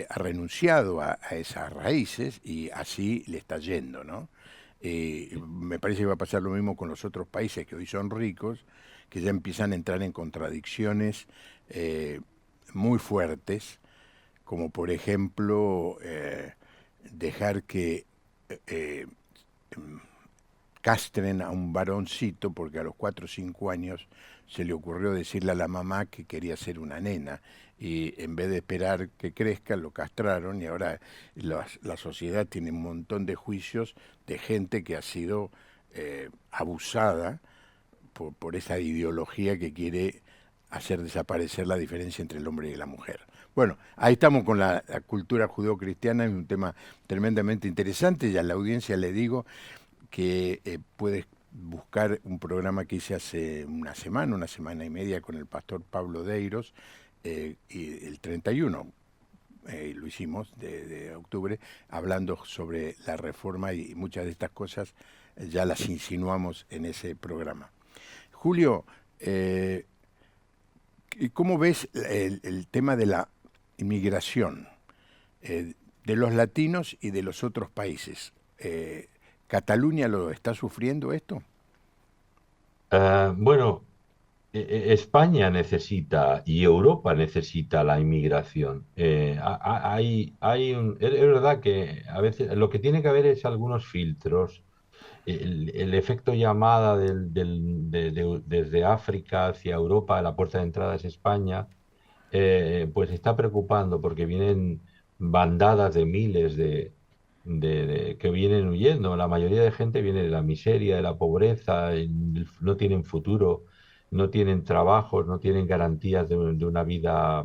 ha renunciado a esas raíces y así le está yendo, ¿no? Me parece que va a pasar lo mismo con los otros países que hoy son ricos, que ya empiezan a entrar en contradicciones eh, muy fuertes, como por ejemplo dejar que eh, castren a un varoncito porque a los 4 o 5 años se le ocurrió decirle a la mamá que quería ser una nena y en vez de esperar que crezca lo castraron y ahora la sociedad tiene un montón de juicios de gente que ha sido abusada por esa ideología que quiere hacer desaparecer la diferencia entre el hombre y la mujer. Bueno, ahí estamos con la cultura judeocristiana, es un tema tremendamente interesante y a la audiencia le digo que puedes buscar un programa que hice hace una semana y media con el pastor Pablo Deiros, y el 31 lo hicimos de octubre, hablando sobre la reforma y muchas de estas cosas ya las insinuamos en ese programa. Julio, ¿cómo ves el tema de la inmigración eh, de los latinos y de los otros países? ¿Cataluña lo está sufriendo esto? Bueno, España necesita y Europa necesita la inmigración. Es verdad que a veces lo que tiene que haber es algunos filtros. El efecto llamada desde África hacia Europa, la puerta de entrada es España, pues está preocupando porque vienen bandadas de miles que vienen huyendo. La mayoría de gente viene de la miseria, de la pobreza, no tienen futuro, no tienen trabajos, no tienen garantías de una vida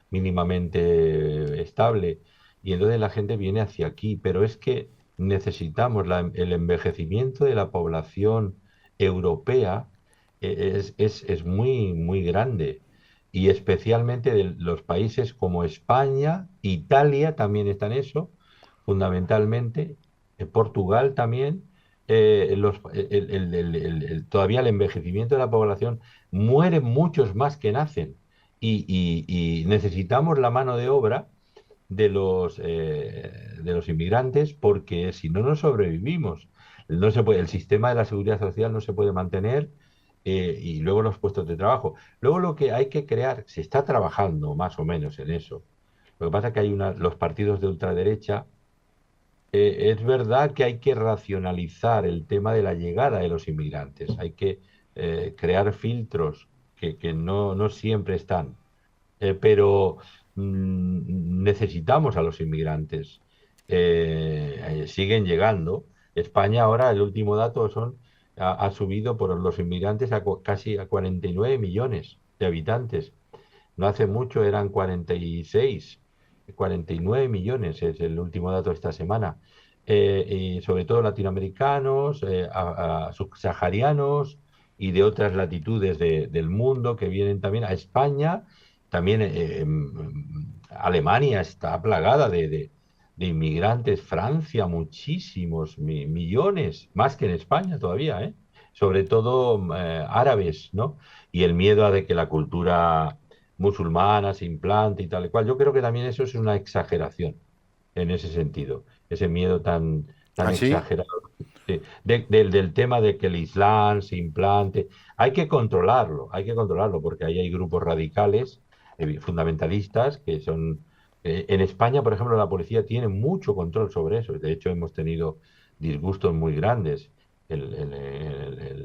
mínimamente estable. Y entonces la gente viene hacia aquí. Pero es que necesitamos el envejecimiento de la población europea, es muy, muy grande, y especialmente de los países como España, Italia también está en eso, fundamentalmente, Portugal también. Todavía el envejecimiento de la población, mueren muchos más que nacen, y necesitamos la mano de obra de los inmigrantes, porque si no, no sobrevivimos. No se puede, el sistema de la seguridad social no se puede mantener, y luego los puestos de trabajo. Luego lo que hay que crear, se está trabajando más o menos en eso. Lo que pasa es que los partidos de ultraderecha, es verdad que hay que racionalizar el tema de la llegada de los inmigrantes. Hay que crear filtros que no siempre están. Pero necesitamos a los inmigrantes. Siguen llegando. España ahora, el último dato ha subido por los inmigrantes casi a 49 millones de habitantes. No hace mucho eran 49 millones es el último dato de esta semana. Y sobre todo latinoamericanos, subsaharianos y de otras latitudes del mundo que vienen también a España. También Alemania está plagada de inmigrantes, Francia muchísimos, millones, más que en España todavía, ¿eh? Sobre todo árabes, ¿no? Y el miedo a de que la cultura musulmana se implante y tal y cual. Yo creo que también eso es una exageración en ese sentido, ese miedo tan ¿Así? exagerado. Sí, del tema de que el Islam se implante. Hay que controlarlo, porque ahí hay grupos radicales, fundamentalistas, que son... en España, por ejemplo, la policía tiene mucho control sobre eso. De hecho, hemos tenido disgustos muy grandes.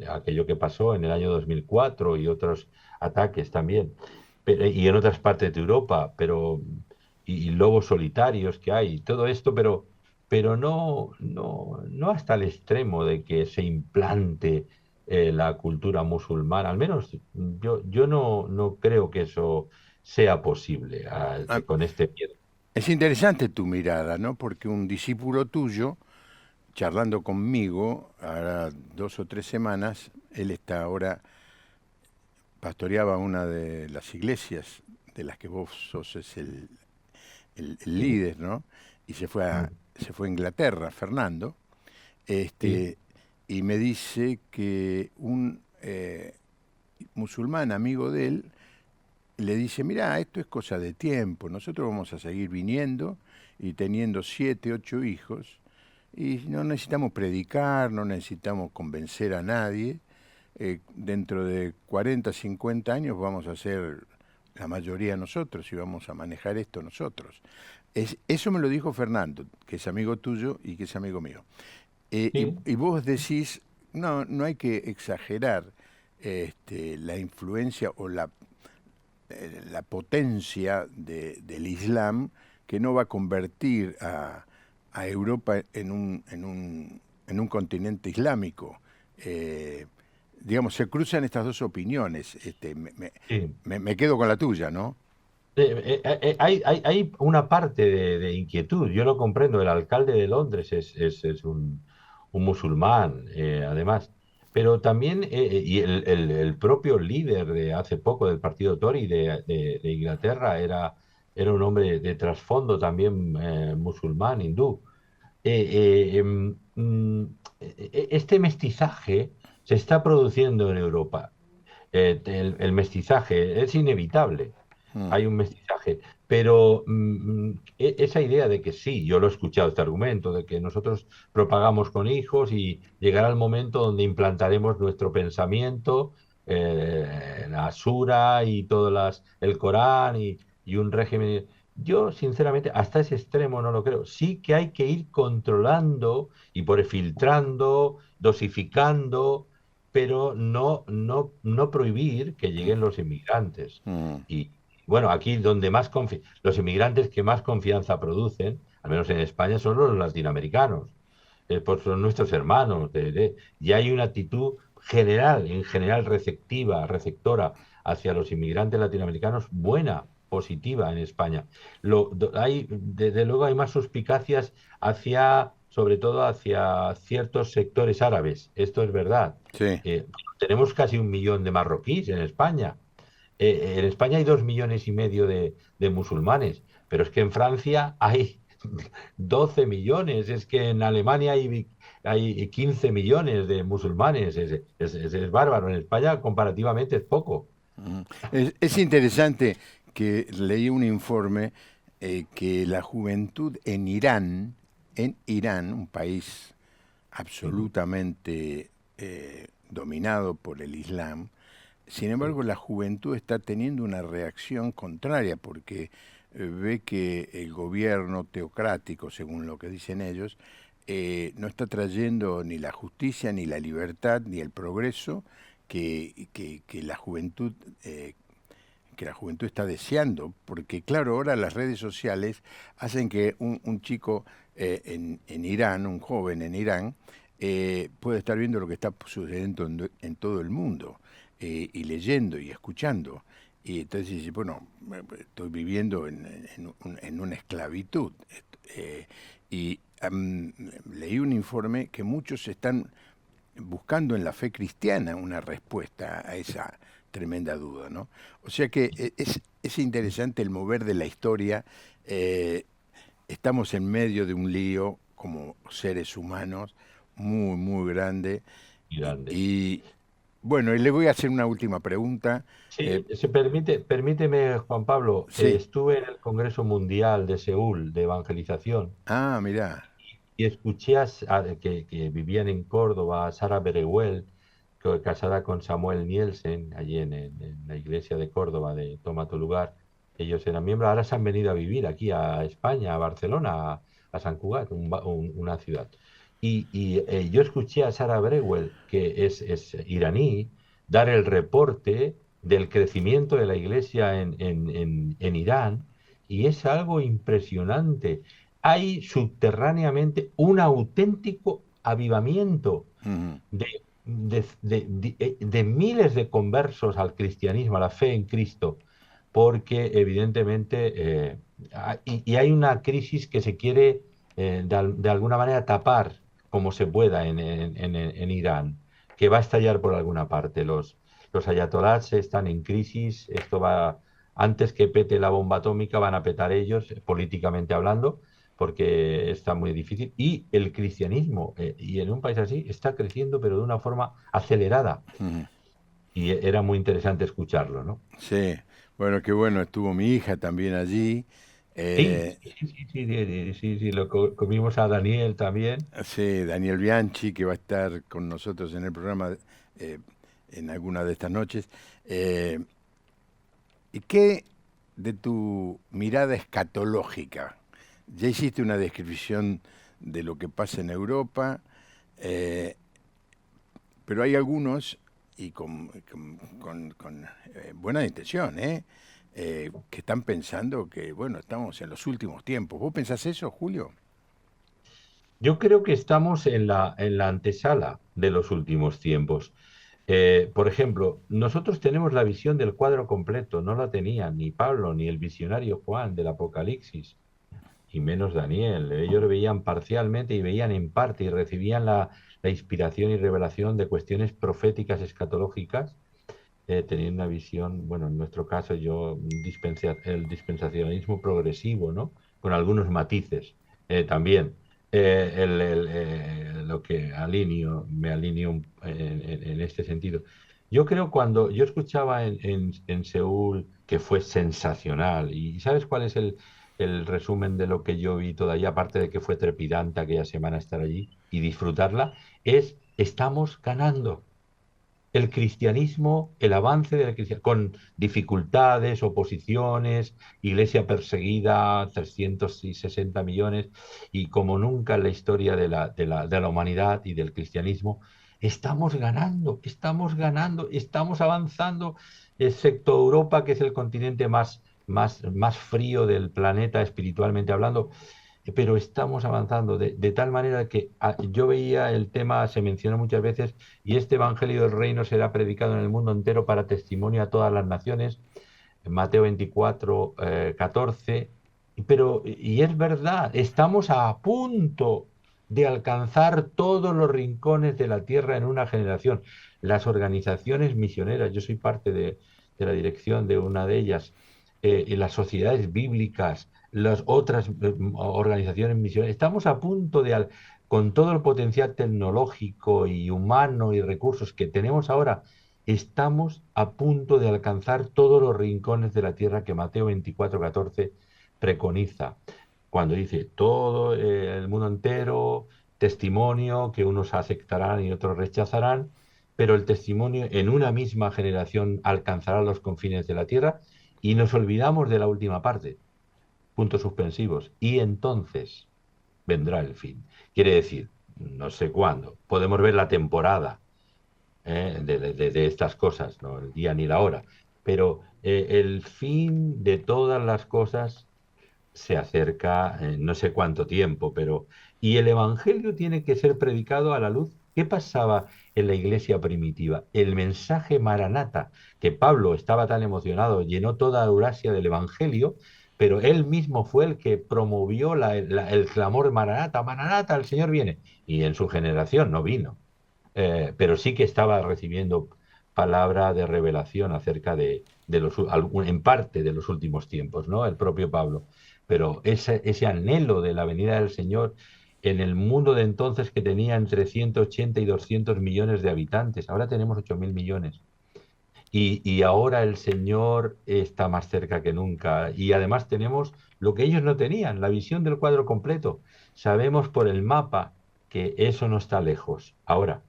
Aquello que pasó en el año 2004 y otros ataques también, y en otras partes de Europa, pero y lobos solitarios que hay, y todo esto, pero no hasta el extremo de que se implante la cultura musulmana. Al menos yo no creo que eso sea posible Ah, con este miedo. es interesante tu mirada, ¿no? Porque un discípulo tuyo, charlando conmigo, hará 2 o 3 semanas, él está ahora, pastoreaba una de las iglesias de las que vos sos es el Sí, líder, ¿no? Y mm, se fue a Inglaterra, Fernando, sí, este, y me dice que un musulmán amigo de él le dice, mira, esto es cosa de tiempo, nosotros vamos a seguir viniendo y teniendo 7, 8 hijos, y no necesitamos predicar, no necesitamos convencer a nadie, dentro de 40, 50 años vamos a ser la mayoría nosotros y vamos a manejar esto nosotros. Eso me lo dijo Fernando, que es amigo tuyo y que es amigo mío. sí. Y vos decís, no, no hay que exagerar la influencia o la potencia del Islam, que no va a convertir a Europa en un continente islámico. Eh, digamos, se cruzan estas dos opiniones. Sí. Me quedo con la tuya, ¿no? Hay una parte de inquietud, yo lo comprendo, el alcalde de Londres es un musulmán, además, pero también, y el propio líder de hace poco del partido Tory de Inglaterra era un hombre de trasfondo también musulmán, hindú. Este mestizaje se está produciendo en Europa. El mestizaje es inevitable, Mm. hay un mestizaje, pero esa idea de que sí, yo lo he escuchado este argumento, de que nosotros propagamos con hijos y llegará el momento donde implantaremos nuestro pensamiento, la Sura y el Corán y un régimen. Yo, sinceramente, hasta ese extremo no lo creo. Sí que hay que ir controlando y por filtrando, dosificando, pero no prohibir que lleguen los inmigrantes. Mm. Y bueno, aquí donde los inmigrantes que más confianza producen, al menos en España, son los latinoamericanos. Pues son nuestros hermanos. Y hay una actitud general, en general receptiva, receptora hacia los inmigrantes latinoamericanos buena, positiva en España. Desde luego hay más suspicacias sobre todo hacia ciertos sectores árabes. Esto es verdad. Sí. Tenemos casi 1 millón de marroquíes en España. En España hay 2,5 millones de musulmanes, pero es que en Francia hay 12 millones, es que en Alemania hay 15 millones de musulmanes, es bárbaro. En España comparativamente es poco. Mm. Es interesante que leí un informe que la juventud en Irán, un país Ujú. absolutamente dominado por el Islam, sin Sí, embargo la juventud está teniendo una reacción contraria porque ve que el gobierno teocrático, según lo que dicen ellos, no está trayendo ni la justicia, ni la libertad, ni el progreso que eh, que la juventud está deseando, porque claro, ahora las redes sociales hacen que un chico en Irán, un joven en Irán, puede estar viendo lo que está sucediendo en todo el mundo, y leyendo y escuchando. Y entonces dice, bueno, estoy viviendo en una esclavitud. Eh, y leí un informe que muchos están buscando en la fe cristiana una respuesta a esa tremenda duda, ¿no? O sea que es interesante el mover de la historia. eh, Estamos en medio de un lío como seres humanos muy, muy grande. y Y, grande. y, bueno, y le voy a hacer una última pregunta. Sí, permíteme, Juan Pablo, Sí. estuve en el Congreso Mundial de Seúl de Evangelización Ah, mirá. y escuché que vivían en Córdoba a Sara Berehuel, casada con Samuel Nielsen, allí en la iglesia de Córdoba de Toma tu lugar. Ellos eran miembros, ahora se han venido a vivir aquí a España, a Barcelona, a Sant Cugat, una ciudad. Yo escuché a Sara Breuel, que es iraní, dar el reporte del crecimiento de la iglesia en Irán y es algo impresionante. Hay subterráneamente un auténtico avivamiento Ujú. de miles de conversos al cristianismo, a la fe en Cristo, porque evidentemente y hay una crisis que se quiere de alguna manera tapar como se pueda en Irán, que va a estallar por alguna parte. Los ayatolás están en crisis, esto va, antes que pete la bomba atómica, van a petar ellos, políticamente hablando, porque está muy difícil. Y el cristianismo, y en un país así, está creciendo, pero de una forma acelerada. Ujú. Y era muy interesante escucharlo, ¿no? Sí, bueno, qué bueno, estuvo mi hija también allí. Sí, Eh, sí, sí, sí, sí, sí, sí, comimos a Daniel también. sí, Daniel Bianchi, que va a estar con nosotros en el programa eh, en alguna de estas noches. Eh, ¿Y qué de tu mirada escatológica? Ya hiciste una descripción de lo que pasa en Europa, eh, pero hay algunos, y con buena intención, que están pensando que, bueno, estamos en los últimos tiempos. ¿Vos pensás eso, Julio? Yo creo que estamos en la antesala de los últimos tiempos. Por ejemplo, nosotros tenemos la visión del cuadro completo, no la tenían ni Pablo ni el visionario Juan del Apocalipsis, y menos Daniel. Ellos lo veían parcialmente y veían en parte y recibían la inspiración y revelación de cuestiones proféticas escatológicas, teniendo una visión, bueno, en nuestro caso yo, el dispensacionalismo progresivo, ¿no? Con algunos matices también. Lo que me alineo en este sentido. Yo creo cuando yo escuchaba en Seúl que fue sensacional, y ¿sabes cuál es el resumen de lo que yo vi todavía, aparte de que fue trepidante aquella semana estar allí y disfrutarla? Estamos ganando el cristianismo, el avance del cristianismo, con dificultades, oposiciones, iglesia perseguida, 360 millones, y como nunca en la historia de la humanidad y del cristianismo, estamos ganando, estamos avanzando, excepto Europa, que es el continente más frío del planeta espiritualmente hablando, pero estamos avanzando de tal manera que yo veía el tema, se mencionó muchas veces, y este Evangelio del Reino será predicado en el mundo entero para testimonio a todas las naciones, en Mateo 24, 14, y es verdad, estamos a punto de alcanzar todos los rincones de la tierra en una generación. Las organizaciones misioneras, yo soy parte de la dirección de una de ellas, y las sociedades bíblicas, las otras organizaciones misioneras, estamos a punto con todo el potencial tecnológico y humano y recursos que tenemos ahora, estamos a punto de alcanzar todos los rincones de la tierra que Mateo 24:14 preconiza, cuando dice todo el mundo entero, testimonio que unos aceptarán y otros rechazarán, pero el testimonio en una misma generación alcanzará los confines de la tierra, y nos olvidamos de la última parte, puntos suspensivos, y entonces vendrá el fin. Quiere decir, no sé cuándo, podemos ver la temporada de estas cosas, no el día ni la hora, pero el fin de todas las cosas se acerca en no sé cuánto tiempo, pero y el evangelio tiene que ser predicado a la luz. ¿Qué pasaba en la iglesia primitiva? El mensaje Maranata, que Pablo estaba tan emocionado, llenó toda Eurasia del evangelio, pero él mismo fue el que promovió el clamor Maranata, Maranata, el Señor viene, y en su generación no vino, pero sí que estaba recibiendo palabra de revelación acerca en parte de los últimos tiempos, ¿no? El propio Pablo. Pero ese anhelo de la venida del Señor en el mundo de entonces, que tenía entre 180 y 200 millones de habitantes, ahora tenemos 8.000 millones. Y ahora el Señor está más cerca que nunca. Y además tenemos lo que ellos no tenían, la visión del cuadro completo. Sabemos por el mapa que eso no está lejos. Ahora,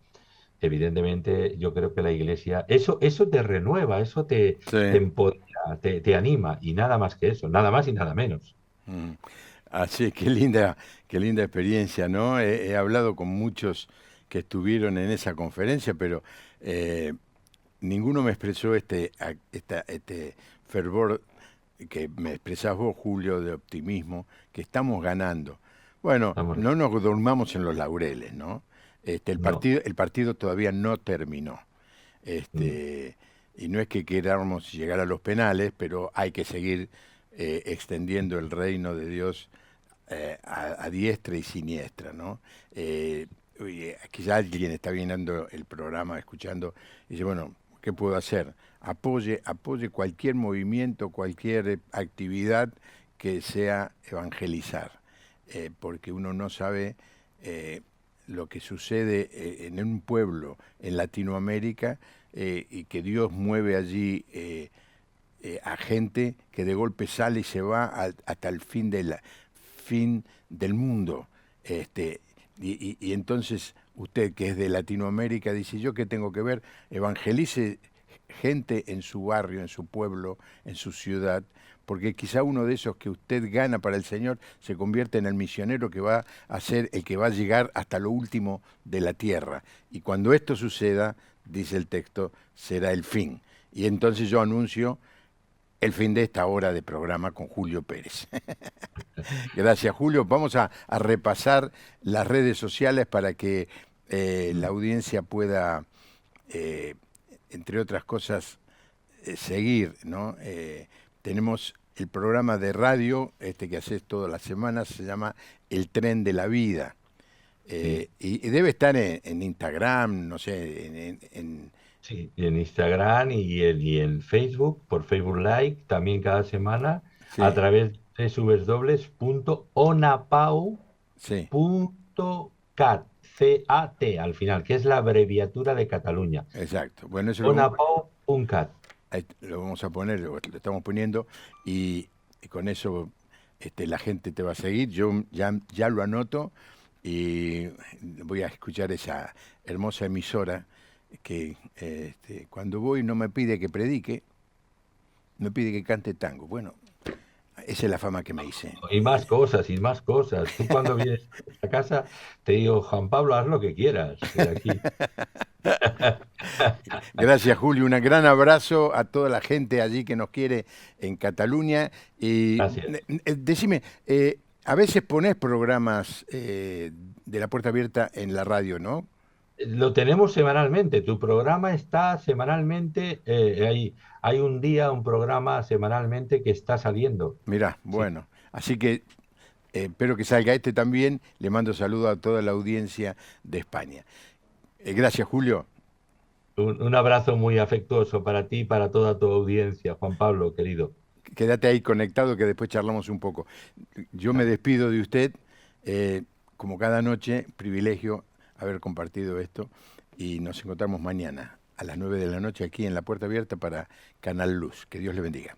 evidentemente, yo creo que la iglesia, eso te renueva, eso te Sí. empodera, te anima, y nada más que eso, nada más y nada menos. Mm. Así, qué linda experiencia, ¿no? He hablado con muchos que estuvieron en esa conferencia, pero ninguno me expresó este fervor que me expresás vos, Julio, de optimismo, que estamos ganando. Bueno, Estamos, no nos durmamos en los laureles, ¿no? no. El partido todavía no terminó. Mm. Y no es que queramos llegar a los penales, pero hay que seguir extendiendo el reino de Dios a diestra y siniestra, ¿no? Oye, quizá alguien está viendo el programa, escuchando, y dice, bueno, ¿qué puedo hacer? Apoye cualquier movimiento, cualquier actividad que sea evangelizar, porque uno no sabe lo que sucede en un pueblo en Latinoamérica y que Dios mueve allí a gente que de golpe sale y se va hasta el fin del mundo. Y entonces usted que es de Latinoamérica dice, ¿yo qué tengo que ver? Evangelice gente en su barrio, en su pueblo, en su ciudad, porque quizá uno de esos que usted gana para el Señor se convierte en el misionero que va a ser el que va a llegar hasta lo último de la tierra. Y cuando esto suceda, dice el texto, será el fin. Y entonces yo anuncio el fin de esta hora de programa con Julio Pérez. Gracias, Julio. Vamos a repasar las redes sociales para que la Mm. audiencia pueda, eh, entre otras cosas, seguir, ¿no? Tenemos el programa de radio, que haces todas las semanas, se llama El Tren de la Vida. Sí, Y debe estar en Instagram, no sé, sí, en Instagram y en Facebook, por Facebook Live, también cada semana, a sí, través de sí, www.onapau.cat, C-A-T al final, que es la abreviatura de Cataluña. exacto. Bueno, eso Onapau.cat. ahí lo vamos a poner, lo estamos poniendo, y con eso la gente te va a seguir. Yo ya lo anoto y voy a escuchar esa hermosa emisora que cuando voy no me pide que predique, me pide que cante tango. Bueno, esa es la fama que me hice. Y más cosas, y más cosas. Tú cuando vienes a casa, te digo, Juan Pablo, haz lo que quieras aquí. Gracias, Julio. Un gran abrazo a toda la gente allí que nos quiere en Cataluña. Y Gracias. decime, a veces ponés programas de la puerta abierta en la radio, ¿no? Lo tenemos semanalmente. Tu programa está semanalmente. Hay un día, un programa semanalmente que está saliendo. Mirá, Sí. bueno. Así que espero que salga este también. Le mando saludos a toda la audiencia de España. Gracias, Julio. Un abrazo muy afectuoso para ti y para toda tu audiencia, Juan Pablo, querido. Quédate ahí conectado que después charlamos un poco. Yo me despido de usted, eh, como cada noche, privilegio haber compartido esto y nos encontramos mañana a las 9 de la noche aquí en La Puerta Abierta para Canal Luz. Que Dios le bendiga.